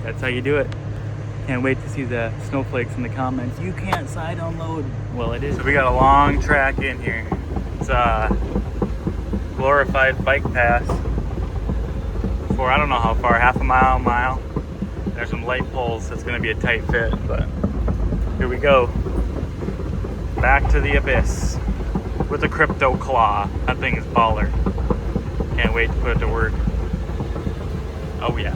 That's how you do it. Can't wait to see the snowflakes in the comments. You can't side unload. Well, it is. So we got a long track in here. It's a glorified bike path for I don't know how far, half a mile. There's some light poles. It's gonna be a tight fit, but here we go. Back to the abyss with a crypto claw. That thing is baller. Can't wait to put it to work. Oh yeah.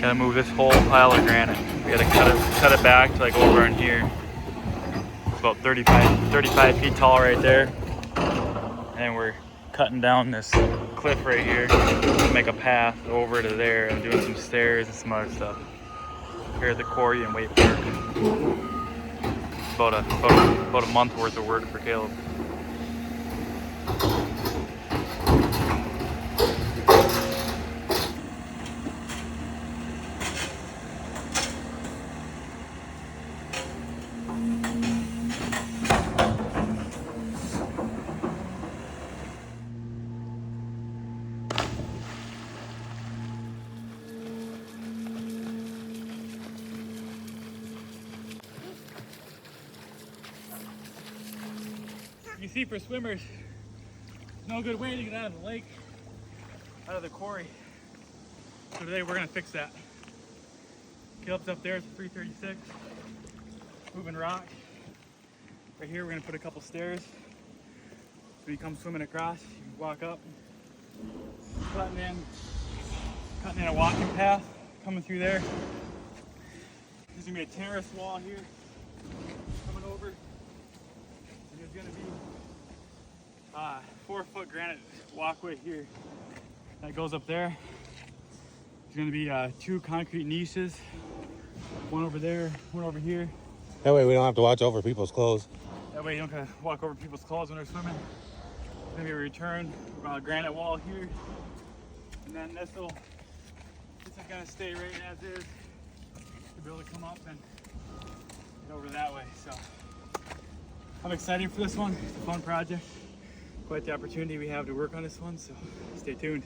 Gotta move this whole pile of granite. We gotta cut it back to like over in here. It's about 35 feet tall right there. And we're cutting down this cliff right here to make a path over to there and doing some stairs and some other stuff. Here at the quarry in Wait Park. About a month worth of work for Caleb. You see, for swimmers, there's no good way to get out of the lake, out of the quarry. So today we're gonna fix that. Caleb's up there, it's 336, moving rock. Right here, we're gonna put a couple stairs. So you come swimming across, you can walk up, cutting in a walking path, coming through there. There's gonna be a terrace wall here, coming over. And there's gonna be 4-foot granite walkway here that goes up there. There's gonna be 2 concrete niches, one over there, one over here. That way we don't have to watch over people's clothes. That way you don't gotta walk over people's clothes when they're swimming. There's gonna be a return granite wall here, and then this is gonna stay right as is to be able to come up and get over that way. So I'm excited for this one. It's a fun project. Quite the opportunity we have to work on this one, so stay tuned.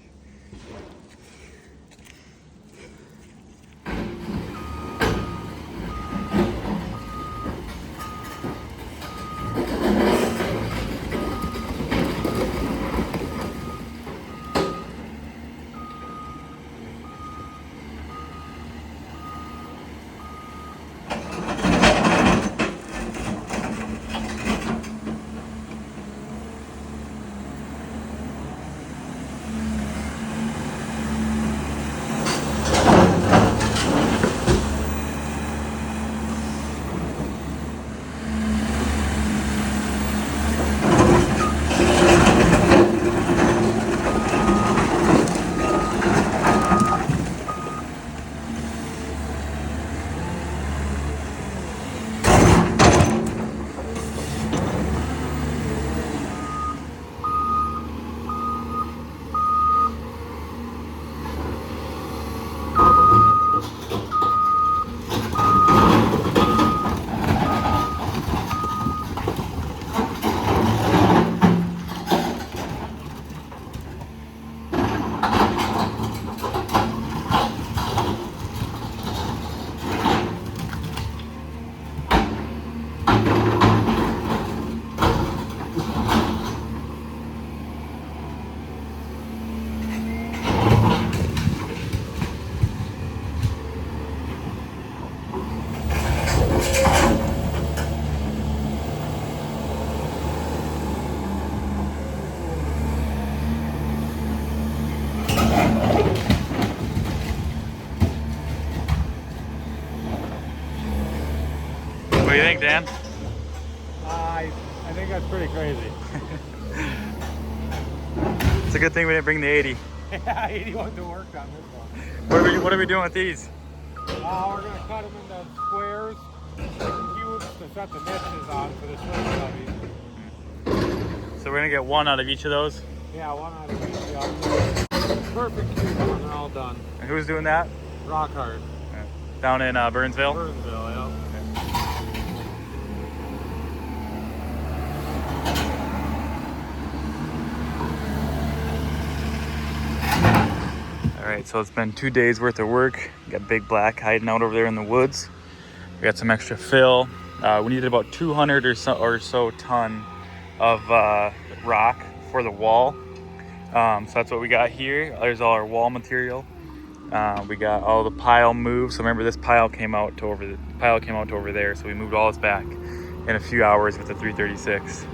What do you think, Dan? I think that's pretty crazy. It's a good thing we didn't bring the 80. Yeah, 81 to work on this one. What are we doing with these? We're gonna cut them into squares, cubes to set the niches on for the swing stubbies. So we're gonna get one out of each of those. Yeah, one out of each. Yeah. Perfect cube when they're all done. And who's doing that? Rock hard. Down in Burnsville? Burnsville, yeah. All right, so it's been 2 days worth of work. We got Big Black hiding out over there in the woods. We got some extra fill. We needed about 200 or so ton of rock for the wall. So that's what we got here. There's all our wall material. We got all the pile moved. So remember, this pile came out to over there. So we moved all this back in a few hours with the 336.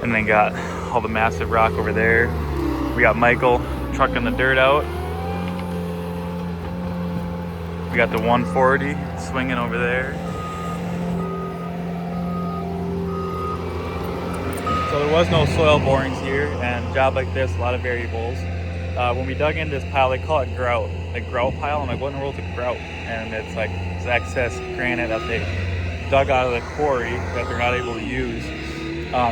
And then got all the massive rock over there. We got Michael trucking the dirt out. We got the 140 swinging over there. So there was no soil borings here, and a job like this, a lot of variables. When we dug into this pile, they call it grout, like grout pile. I'm like, what in the world's a grout? And it's like it's excess granite that they dug out of the quarry that they're not able to use.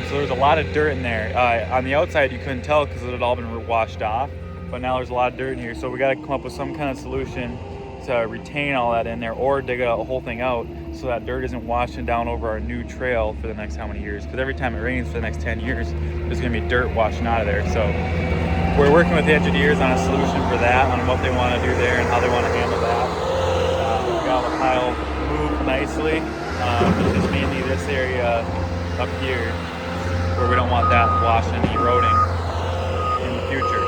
So there's a lot of dirt in there. On the outside, you couldn't tell because it had all been washed off, but now there's a lot of dirt in here. So we got to come up with some kind of solution to retain all that in there, or dig a whole thing out so that dirt isn't washing down over our new trail for the next how many years? Because every time it rains for the next 10 years, there's going to be dirt washing out of there. So we're working with the engineers on a solution for that, on what they want to do there and how they want to handle that. We got the pile moved nicely. It's just mainly this area up here where we don't want that washing and eroding in the future.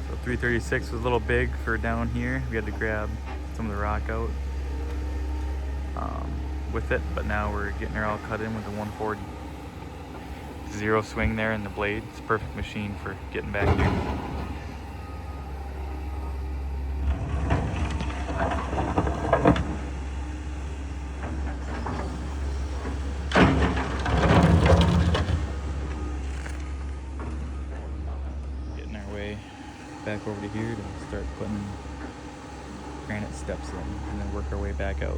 So 336 was a little big for down here. We had to grab some of the rock out with it, but now we're getting her all cut in with the 140. Zero swing there in the blade. It's a perfect machine for getting back here. Getting our way back over to here to start putting granite steps in and then work our way back out.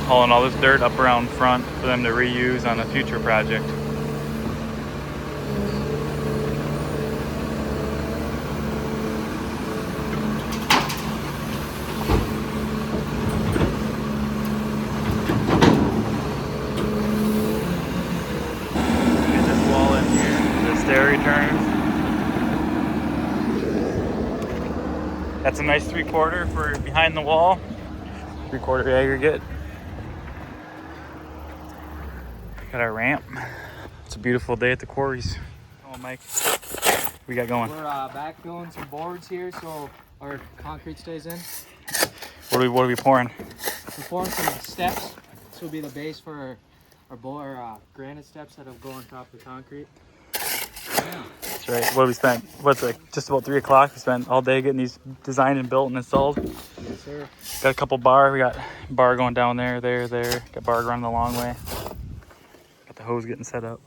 Hauling all this dirt up around front for them to reuse on a future project. Get this wall in here, the stair returns. That's a nice 3/4 for behind the wall. 3/4 aggregate. Got our ramp. It's a beautiful day at the quarries. Come on, Mike. We got going. We're backfilling some boards here so our concrete stays in. What are we pouring? We're pouring some steps. This will be the base for our granite steps that'll go on top of the concrete. That's right. What have we spent? What's like just about 3 o'clock? We spent all day getting these designed and built and installed. Yes, sir. Got a couple bar. We got bar going down there. Got bar running the long way. Got the hose getting set up.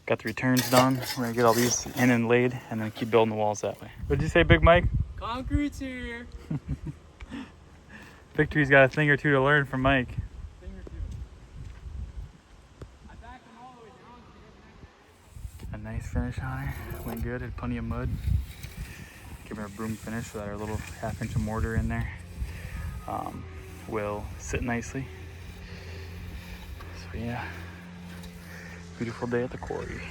Got the returns done. We're gonna get all these in and laid and then keep building the walls that way. What did you say, Big Mike? Concrete's here. Victory's got a thing or two to learn from Mike. Thing or two. I backed them all the way down. A nice finish on her. Went good. Had plenty of mud. Give her a broom finish so that our little 1/2 inch of mortar in there will sit nicely. So yeah, beautiful day at the quarry.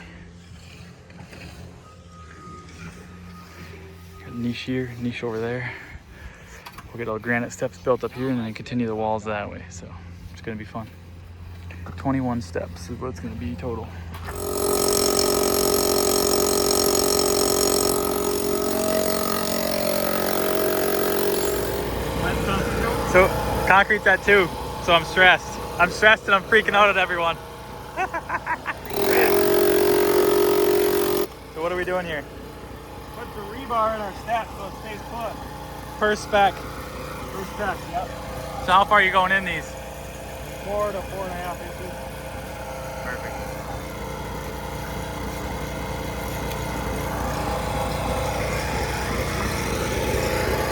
Got a niche here, niche over there. We'll get all the granite steps built up here and then continue the walls that way. So it's gonna be fun. 21 steps is what it's gonna be total. So concrete's at 2, so I'm stressed. I'm stressed and I'm freaking out at everyone. So what are we doing here? Put the rebar in our step so it stays put. Per spec. First step, yep. So how far are you going in these? 4 to 4.5 inches. Perfect.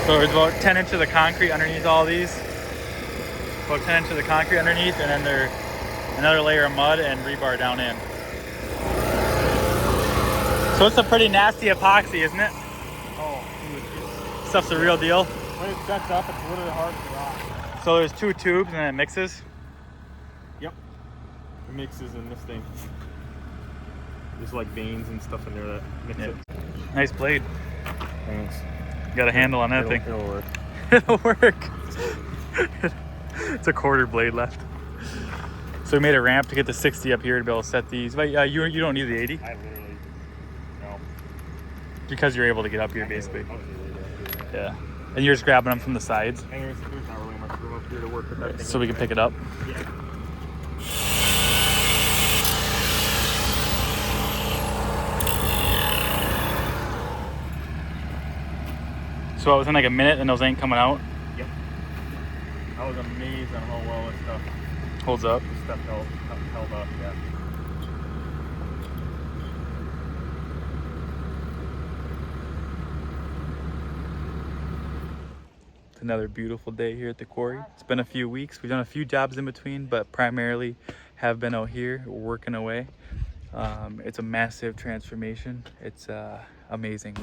So there's about 10 inches of concrete underneath all these. About 10 inches of concrete underneath, and then there's another layer of mud and rebar down in. So it's a pretty nasty epoxy, isn't it? Oh, Stuff's the real deal. when it sets up, it's literally hard to rock. So there's 2 tubes and then it mixes. Yep. It mixes in this thing. There's like veins and stuff in there that mix it. Nice blade. Thanks. Got a handle on that thing. It'll work. It'll work. It's a quarter blade left. So we made a ramp to get the 60 up here to be able to set these. But you don't need the 80 I literally, no. because you're able to get up here basically. I'll do it. Yeah. And you're just grabbing them from the sides And there's not really much room up here to work with that thing. so we can pick it up. Yeah. So I was in like a minute and those ain't coming out. Yep. I was amazed on how well this stuff Holds up. held up, yeah. It's another beautiful day here at the quarry. It's been a few weeks. We've done a few jobs in between, but primarily have been out here working away. It's a massive transformation. It's amazing.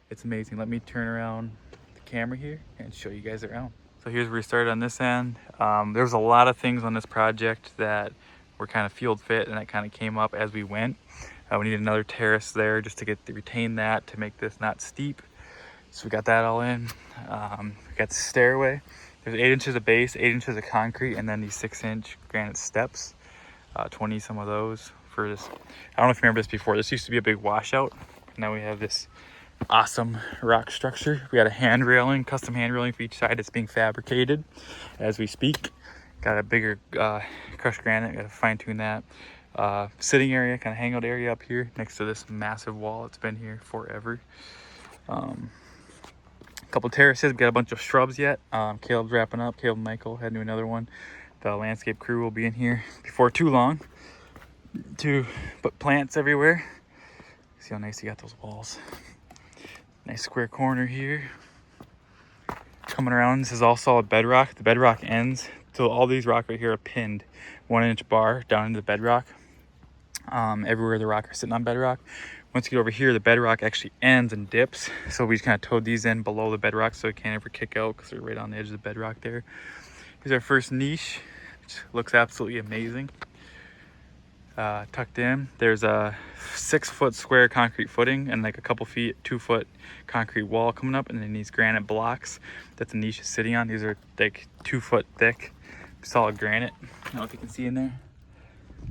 It's amazing. Let me turn around the camera here and show you guys around. So here's where we started on this end. There was a lot of things on this project that were kind of field fit, and that kind of came up as we went. We needed another terrace there just to retain that to make this not steep. So we got that all in. We got the stairway. There's 8 inches of base, 8 inches of concrete, and then these 6-inch granite steps. 20 some of those for this. I don't know if you remember this before. This used to be a big washout. Now we have this awesome rock structure. We got a hand railing, custom hand railing for each side. It's being fabricated as we speak. Got a bigger crushed granite. Got to fine tune that. Sitting area, kind of hangout area up here next to this massive wall. It's been here forever. A couple terraces. We got a bunch of shrubs yet. Caleb's wrapping up. Caleb and Michael heading to another one. The landscape crew will be in here before too long to put plants everywhere. See how nice he got those walls. Nice square corner here. Coming around, this is all solid bedrock. The bedrock ends, so all these rock right here are pinned 1-inch bar down into the bedrock. Everywhere the rock are sitting on bedrock. Once you get over here, the bedrock actually ends and dips. So we just kind of towed these in below the bedrock so it can't ever kick out because they're right on the edge of the bedrock there. Here's our first niche, which looks absolutely amazing. Tucked in, there's a 6-foot square concrete footing and like a couple feet, 2-foot concrete wall coming up, and then these granite blocks that the niche is sitting on. These are like 2 foot thick, solid granite. I don't know if you can see in there.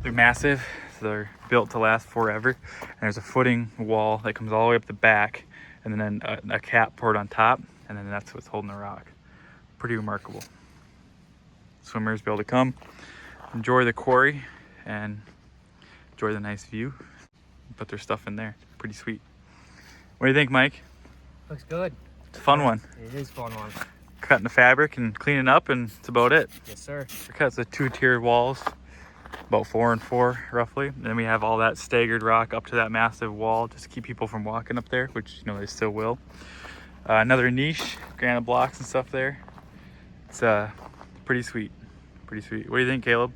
They're massive, so they're built to last forever. And there's a footing wall that comes all the way up the back, and then a cap poured on top, and then that's what's holding the rock. Pretty remarkable. Swimmers be able to come, enjoy the quarry, and enjoy the nice view. Put their stuff in there. Pretty sweet. What do you think, Mike? Looks good. It's a fun one. It is a fun one. Cutting the fabric and cleaning up, and that's about it. Yes, sir. We cut the 2-tiered walls, about 4 and 4 roughly. And then we have all that staggered rock up to that massive wall just to keep people from walking up there, which you know they still will. Another niche, granite blocks and stuff there. It's pretty sweet. Pretty sweet. What do you think, Caleb?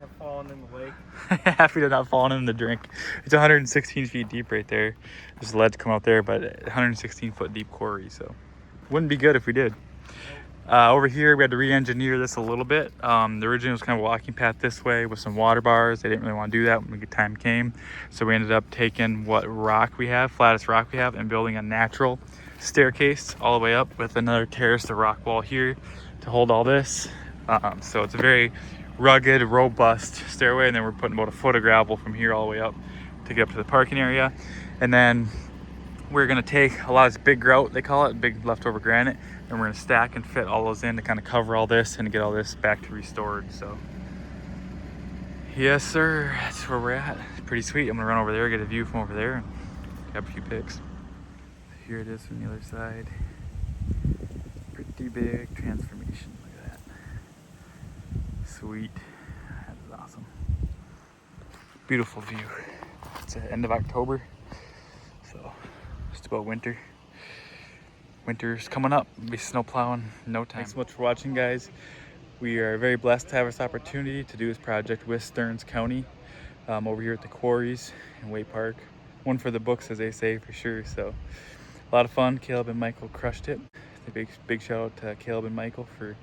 I've fallen in the lake. Happy to not falling in the drink. It's 116 feet deep right there. There's lead to come out there, but 116 foot deep quarry, so wouldn't be good if we did. Over here, we had to re-engineer this a little bit. The original was kind of a walking path this way with some water bars. They didn't really want to do that when the time came, so we ended up taking what rock we have, flattest rock we have, and building a natural staircase all the way up with another terrace to rock wall here to hold all this. So it's a very rugged, robust stairway, and then we're putting about a foot of gravel from here all the way up to get up to the parking area. And then we're gonna take a lot of this big grout, they call it, big leftover granite, and we're gonna stack and fit all those in to kind of cover all this and get all this back to restored. So yes sir, that's where we're at. It's pretty sweet. I'm gonna run over there, get a view from over there, and grab a few pics. Here it is from the other side. Pretty big transformation, look at that. Sweet, that is awesome. Beautiful view. It's the end of October, so just about winter. Winter's coming up. We'll be snow plowing in no time. Thanks so much for watching, guys. We are very blessed to have this opportunity to do this project with Stearns County over here at the quarries in Way Park. One for the books, as they say, for sure. So a lot of fun. Caleb and Michael crushed it. A big shout out to Caleb and Michael for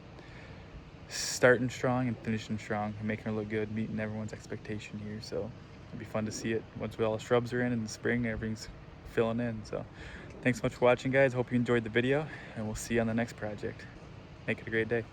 starting strong and finishing strong and making it look good, meeting everyone's expectation here. So it'll be fun to see it once all the shrubs are in the spring, everything's filling in. So thanks so much for watching, guys. Hope you enjoyed the video, and we'll see you on the next project. Make it a great day.